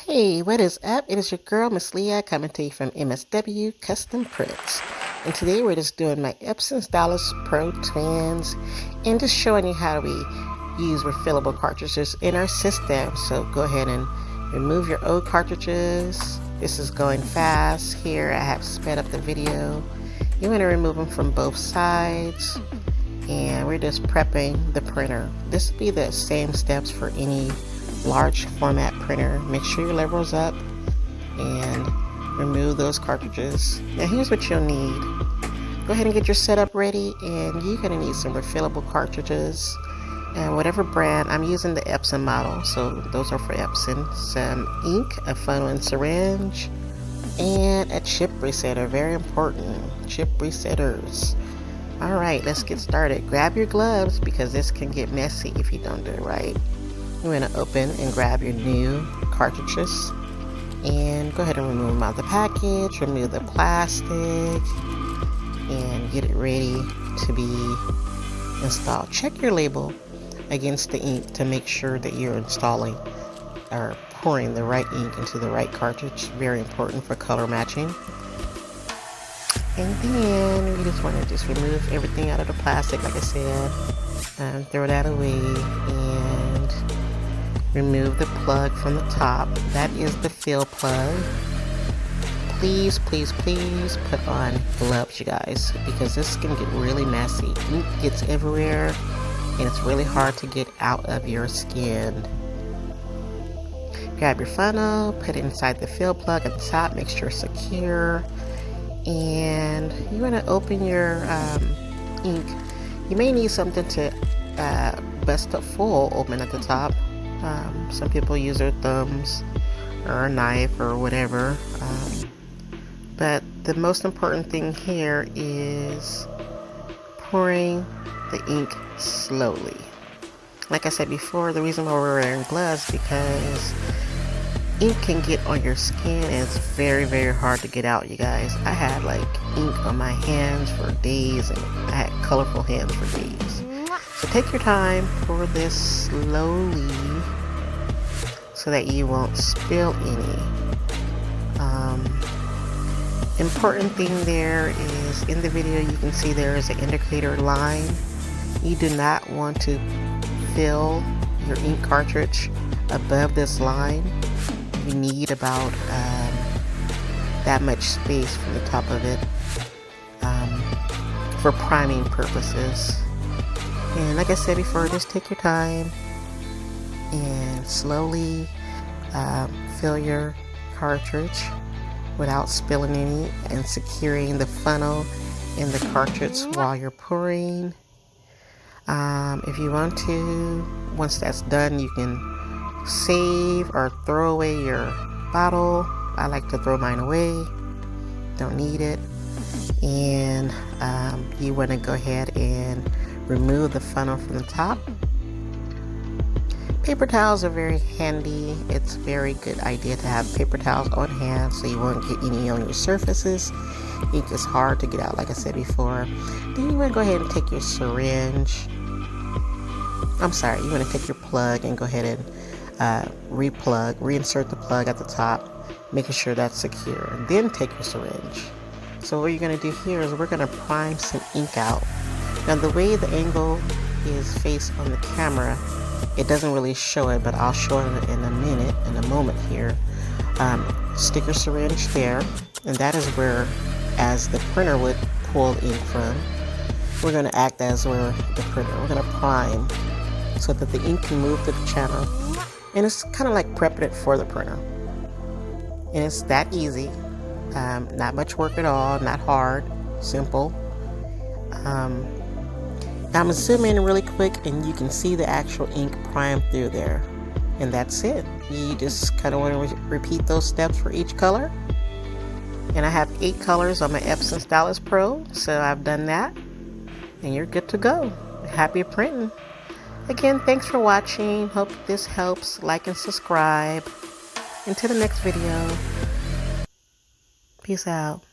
Hey, what is up? It is your girl, MizzLeea, coming to you from MSW Custom Prints. And today we're just doing my Epson Stylus Pro Twins and just showing you how we use refillable cartridges in our system. So go ahead and remove your old cartridges. This is going fast. Here I have sped up the video. You want to remove them from both sides. And we're just prepping the printer. This will be the same steps for any large format printer. Make sure your level's up and remove those cartridges. Now here's what you'll need. Go ahead and get your setup ready, and you're going to need some refillable cartridges and whatever brand. I'm using the Epson model, so those are for Epson. Some ink, a funnel and syringe, and a chip resetter. Very important, chip resetters. Alright, let's get started. Grab your gloves because this can get messy if you don't do it right. You're going to open and grab your new cartridges and go ahead and remove them out of the package, remove the plastic, and get it ready to be installed. Check your label against the ink to make sure that you're installing or pouring the right ink into the right cartridge. Very important for color matching. And then we just want to remove everything out of the plastic, like I said, throw that away, and remove the plug from the top. That is the fill plug. Please, please, please put on gloves, you guys, because this can get really messy. Ink gets everywhere, and it's really hard to get out of your skin. Grab your funnel, put it inside the fill plug at the top, make sure it's secure. And you want to open your ink. You may need something to bust a full open at the top. Some people use their thumbs or a knife or whatever. But the most important thing here is pouring the ink slowly. Like I said before, the reason why we're wearing gloves because ink can get on your skin and it's very, very hard to get out, you guys. I had like ink on my hands for days, and I had colorful hands for days. So take your time, pour this slowly so that you won't spill any. Important thing there is in the video you can see there is an indicator line. You do not want to fill your ink cartridge above this line. You need about that much space from the top of it for priming purposes. And like I said before, just take your time and slowly fill your cartridge without spilling any, and securing the funnel in the cartridge while you're pouring. If you want to, once that's done, you can save or throw away your bottle. I like to throw mine away, don't need it. And you want to go ahead and remove the funnel from the top. Paper towels are very handy. It's a very good idea to have paper towels on hand so you won't get any on your surfaces. Ink is hard to get out, like I said before. Then you want to go ahead and take your syringe. I'm sorry, you want to take your plug and go ahead and reinsert the plug at the top, making sure that's secure. And then take your syringe. So what you're going to do here is we're going to prime some ink out. Now the way the angle is faced on the camera, it doesn't really show it, but I'll show it in a moment here. Stick your syringe there, and that is where, as the printer would pull ink from, we're going to act as the printer. We're going to prime so that the ink can move through the channel. And it's kind of like prepping it for the printer. And it's that easy. Not much work at all, not hard, simple. Now I'm going to zoom in really quick and you can see the actual ink prime through there. And that's it. You just kind of want to repeat those steps for each color. And I have 8 colors on my Epson Stylus Pro, so I've done that. And you're good to go. Happy printing. Again, thanks for watching. Hope this helps. Like and subscribe. Until the next video. Peace out.